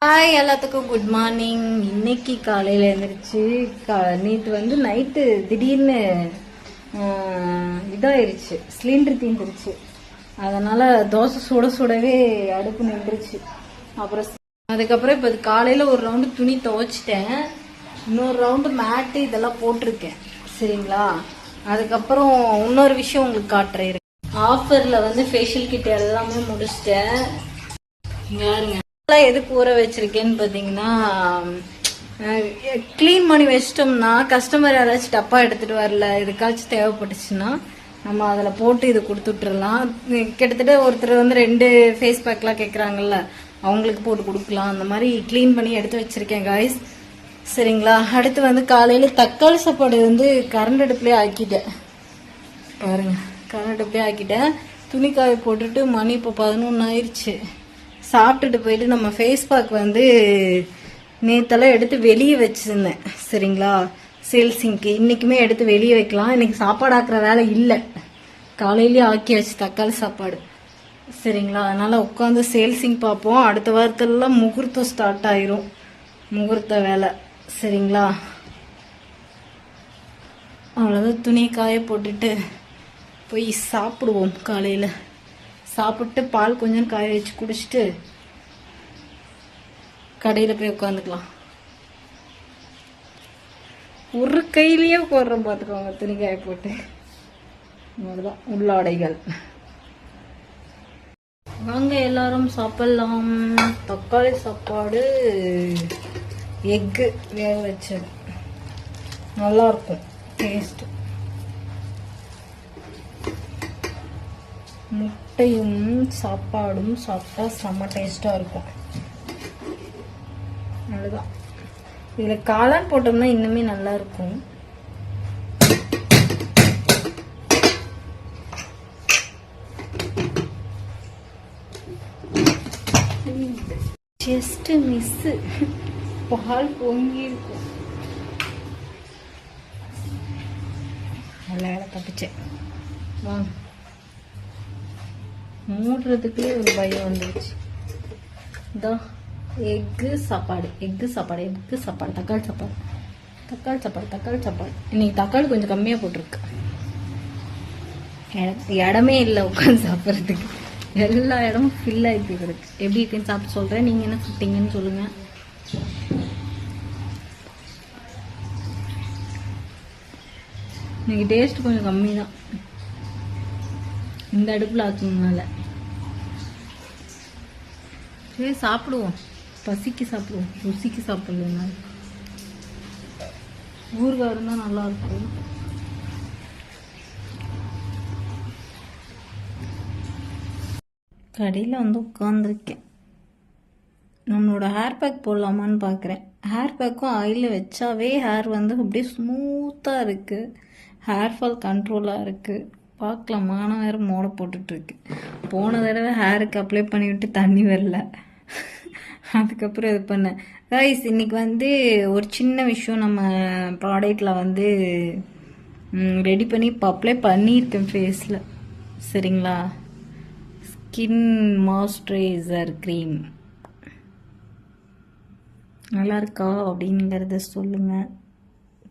Hi எல்லாத்துக்கும் good morning. இன்னைக்கு காலையில் எழுந்திரிச்சு நேற்று வந்து நைட்டு திடீர்னு இதாயிருச்சு, சிலிண்டர் தீந்துருச்சு. அதனால தோசை சுடவே அடுப்பு நின்றுச்சு. அதுக்கப்புறம் இப்போ காலையில் ஒரு ரவுண்டு துணி துவைச்சிட்டேன், இன்னொரு ரவுண்டு மேட்டு இதெல்லாம் போட்டிருக்கேன். சரிங்களா? அதுக்கப்புறம் இன்னொரு விஷயம் உங்களுக்கு காட்டுறேன். ஆஃபரில் வந்து ஃபேஷியல் கிட் எல்லாமே முடிச்சிட்டேன். யாருங்க எதுக்கு ஊற வச்சிருக்கேன்னு பார்த்தீங்கன்னா, க்ளீன் பண்ணி வச்சிட்டோம்னா கஸ்டமர் யாராச்சும் டப்பா எடுத்துட்டு வரல, எதுக்காச்சும் தேவைப்பட்டுச்சுன்னா நம்ம அதில் போட்டு இது கொடுத்துட்றலாம். கிட்டத்தட்ட ஒருத்தர் வந்து 2 ஃபேஸ் பேக்லாம் கேட்குறாங்கல்ல, அவங்களுக்கு போட்டு கொடுக்கலாம். அந்த மாதிரி க்ளீன் பண்ணி எடுத்து வச்சிருக்கேன் காய்ஸ். சரிங்களா? அடுத்து வந்து காலையில் தக்காளி சாப்பாடு வந்து கரண்ட் அடுப்புலேயே ஆக்கிட்டேன். பாருங்க, கரண்ட் அடுப்புலேயே ஆக்கிட்டேன். துணி காய போட்டுட்டு மணி இப்போ 11 ஆயிடுச்சு. சாப்பிட்டுட்டு போயிட்டு நம்ம ஃபேஸ் பேக் வந்து நேற்றெல்லாம் எடுத்து வெளியே வச்சுருந்தேன். சரிங்களா? சேல்ஸிங்க்கு இன்றைக்குமே எடுத்து வெளியே வைக்கலாம். இன்றைக்கி சாப்பாடு ஆக்குற வேலை இல்லை, காலையிலேயே ஆக்கியாச்சு தக்காளி சாப்பாடு. சரிங்களா? அதனால் உட்காந்து சேல்ஸிங் பார்ப்போம். அடுத்த வாரத்துலலாம் முகூர்த்தம் ஸ்டார்ட் ஆயிரும், முகூர்த்த வேலை. சரிங்களா? அவ்வளோதான். துணி காய போட்டுட்டு போய் சாப்பிடுவோம். காலையில் சாப்பிட்டு பால் கொஞ்சம் காய வச்சு குடிச்சிட்டு கடையில் போய் உட்காந்துக்கலாம். ஒரு கையிலேயே போடுறோம் பார்த்துக்கோங்க, துணி காய போட்டு. அவ்வளோதான் உள்ளாடைகள். வாங்க எல்லாரும் சாப்பிடலாம். தக்காளி சாப்பாடு, எக்கு வேக வச்சது, நல்லாயிருக்கும் டேஸ்ட். முட்டையும் சாப்பாடும் சாப்பிட்டா செம்ம டேஸ்ட்டாக இருக்கும். அவ்வளோதான். இதில் காளான் போட்டோம்னா இன்னுமே நல்லா இருக்கும். ஜஸ்ட் மிஸ்ஸு, பால் பொங்கி இருக்கும். நல்ல வேலை தப்பிச்சேன். வாங்க, மூடுறதுக்குள்ளே ஒரு பயம் வந்துடுச்சு. இதோ எக்கு சாப்பாடு, தக்காளி சாப்பாடு. இன்னைக்கு தக்காளி கொஞ்சம் கம்மியாக போட்டிருக்கு. எனக்கு இடமே இல்லை உட்காந்து சாப்பிட்றதுக்கு, எல்லா இடமும் ஃபில் ஆகிட்டு இருக்கு. எப்படி இருக்குன்னு சாப்பிட்டு சொல்கிறேன், நீங்கள் என்ன சாப்பிட்டீங்கன்னு சொல்லுங்கள். இன்னைக்கு டேஸ்ட் கொஞ்சம் கம்மி தான், இந்த அடுப்பில் ஆக்குனால. சரி சாப்பிடுவோம், பசிக்கு சாப்பிடுவோம், ருசிக்கு சாப்பிடலனால. ஊறுகாய் இருந்தால் நல்லாயிருக்கும். கடையில் வந்து உட்காந்துருக்கேன். நம்மளோட ஹேர் பேக் போடலாமான்னு பார்க்குறேன். ஹேர் பேக்கும் ஆயிலில் வச்சாவே ஹேர் வந்து அப்படியே ஸ்மூத்தாக இருக்குது, ஹேர் ஃபால் கண்ட்ரோலாக இருக்குது. பார்க்கலாம். மானம் வேறு மோட போட்டுட்ருக்கு. போன தடவை ஹேருக்கு அப்ளை பண்ணிவிட்டு தண்ணி வரல, அதுக்கப்புறம் இது பண்ணேன். கைஸ், இன்னைக்கு வந்து ஒரு சின்ன விஷயம், நம்ம ப்ராடக்டில் வந்து ரெடி பண்ணி இப்போ அப்ளை பண்ணியிருக்கேன் ஃபேஸில். சரிங்களா? ஸ்கின் மாய்ஸ்சரைசர் க்ரீம் நல்லா இருக்கா அப்படிங்கிறத சொல்லுங்கள்,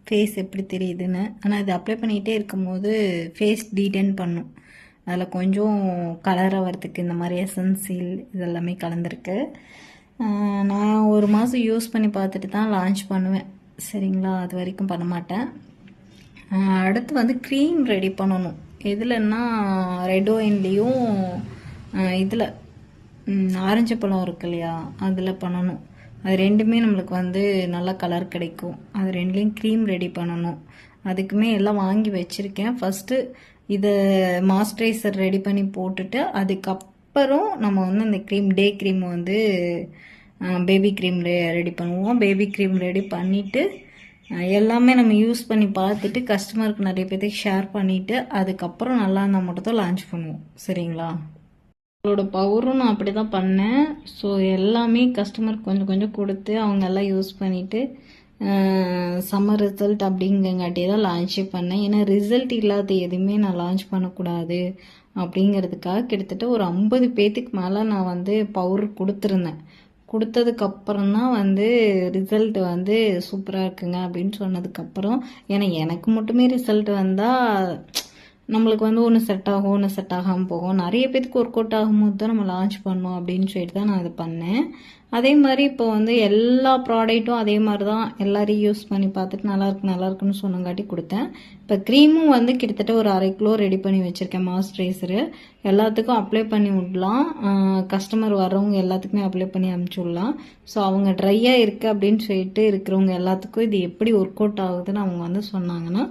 ஃபேஸ் எப்படி தெரியுதுன்னு. ஆனால் இது அப்ளை பண்ணிகிட்டே இருக்கும்போது ஃபேஸ் டீடன் பண்ணும். அதில் கொஞ்சம் கலராக வரத்துக்கு இந்த மாதிரி எசன்சியல் இதெல்லாமே கலந்துருக்கு. நான் ஒரு மாதம் யூஸ் பண்ணி பார்த்துட்டு தான் லான்ச் பண்ணுவேன். சரிங்களா? அது வரைக்கும் பண்ண மாட்டேன். அடுத்து வந்து க்ரீம் ரெடி பண்ணணும். எதுலன்னா ரெட் ஒயின்லேயும் இதில் ஆரஞ்சு பழம் இருக்கு இல்லையா, அதில் பண்ணணும். அது ரெண்டுமே நம்மளுக்கு வந்து நல்ல கலர் கிடைக்கும். அது ரெண்டுலேயும் க்ரீம் ரெடி பண்ணணும். அதுக்குமே எல்லாம் வாங்கி வச்சுருக்கேன். ஃபஸ்ட்டு இதை மாய்ஸ்சரைசர் ரெடி பண்ணி போட்டுட்டு அதுக்கப்புறம் நம்ம வந்து அந்த க்ரீம், டே க்ரீம் வந்து பேபி க்ரீம் ரெடி பண்ணுவோம். பேபி க்ரீம் ரெடி பண்ணிவிட்டு எல்லாமே நம்ம யூஸ் பண்ணி பார்த்துட்டு கஸ்டமருக்கு நிறைய பேருக்கு ஷேர் பண்ணிவிட்டு அதுக்கப்புறம் நல்லா இருந்தால் மட்டும் தான் லான்ச் பண்ணுவோம். சரிங்களா? அவங்களோட பவரும் நான் அப்படி தான் பண்ணேன். ஸோ எல்லாமே கஸ்டமருக்கு கொஞ்சம் கொஞ்சம் கொடுத்து அவங்க எல்லாம் யூஸ் பண்ணிவிட்டு சம்மர் ரிசல்ட் அப்படிங்கங்காட்டி தான் லான்ச்சே பண்ணேன். ஏன்னா ரிசல்ட் இல்லாத எதுவுமே நான் லான்ச் பண்ணக்கூடாது அப்படிங்கிறதுக்காக கிட்டத்தட்ட ஒரு 50 பேத்துக்கு மேலே நான் வந்து பவுடர் கொடுத்துருந்தேன். கொடுத்ததுக்கப்புறம் தான் வந்து ரிசல்ட் வந்து சூப்பராக இருக்குங்க அப்படின்னு சொன்னதுக்கப்புறம், ஏன்னா எனக்கு மட்டுமே ரிசல்ட் வந்தால் நம்மளுக்கு வந்து ஒன்று செட் ஆகும், ஒன்று செட் ஆகாமல் போகும். நிறைய பேருக்கு ஒர்க் அவுட் ஆகும்போது தான் நம்ம லான்ச் பண்ணோம் அப்படின்னு சொல்லிட்டு தான் நான் அதை பண்ணேன். அதே மாதிரி இப்போ வந்து எல்லா ப்ராடக்ட்டும் அதே மாதிரி தான் எல்லாரும் யூஸ் பண்ணி பார்த்துட்டு நல்லா இருக்குன்னு சொன்னங்காட்டி கொடுத்தேன். இப்போ க்ரீமும் வந்து கிட்டத்தட்ட ஒரு 1/2 கிலோ ரெடி பண்ணி வச்சுருக்கேன். மாய்ஸ்சரைசரு எல்லாத்துக்கும் அப்ளை பண்ணி விடலாம். கஸ்டமர் வர்றவங்க எல்லாத்துக்குமே அப்ளை பண்ணி அனுப்பிச்சி விடலாம். ஸோ அவங்க ட்ரையாக இருக்குது அப்படின்னு சொல்லிட்டு இருக்கிறவங்க எல்லாத்துக்கும் இது எப்படி ஒர்க் அவுட் ஆகுதுன்னு அவங்க வந்து சொன்னாங்கன்னா,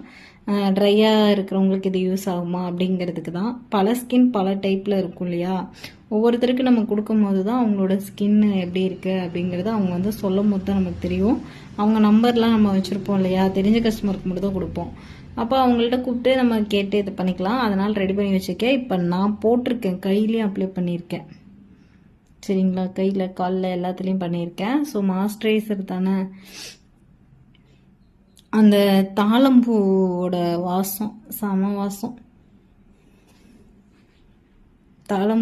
ட்ரையாக இருக்கிறவங்களுக்கு இது யூஸ் ஆகுமா அப்படிங்கிறதுக்கு தான். பல ஸ்கின் பல டைப்பில் இருக்கும் இல்லையா, ஒவ்வொருத்தருக்கு நம்ம கொடுக்கும்போது தான் அவங்களோட ஸ்கின் எப்படி இருக்குது அப்படிங்கிறத அவங்க வந்து சொல்லும் போது தான் நமக்கு தெரியும். அவங்க நம்பர்லாம் நம்ம வச்சுருப்போம் இல்லையா, தெரிஞ்ச கஸ்டமருக்கு மட்டும் தான் கொடுப்போம். அப்போ அவங்கள்ட்ட கூப்பிட்டு நம்ம கேட்டு இது பண்ணிக்கலாம். அதனால் ரெடி பண்ணி வச்சுருக்கேன். இப்போ நான் போட்டிருக்கேன், கையிலையும் அப்ளை பண்ணியிருக்கேன். சரிங்களா, கையில் காலில் எல்லாத்துலேயும் பண்ணியிருக்கேன். ஸோ மாய்ஸ்சரைசர் தானே, அந்த தாழம்பூவோட வாசம் செம வாசம். தாழம்பூ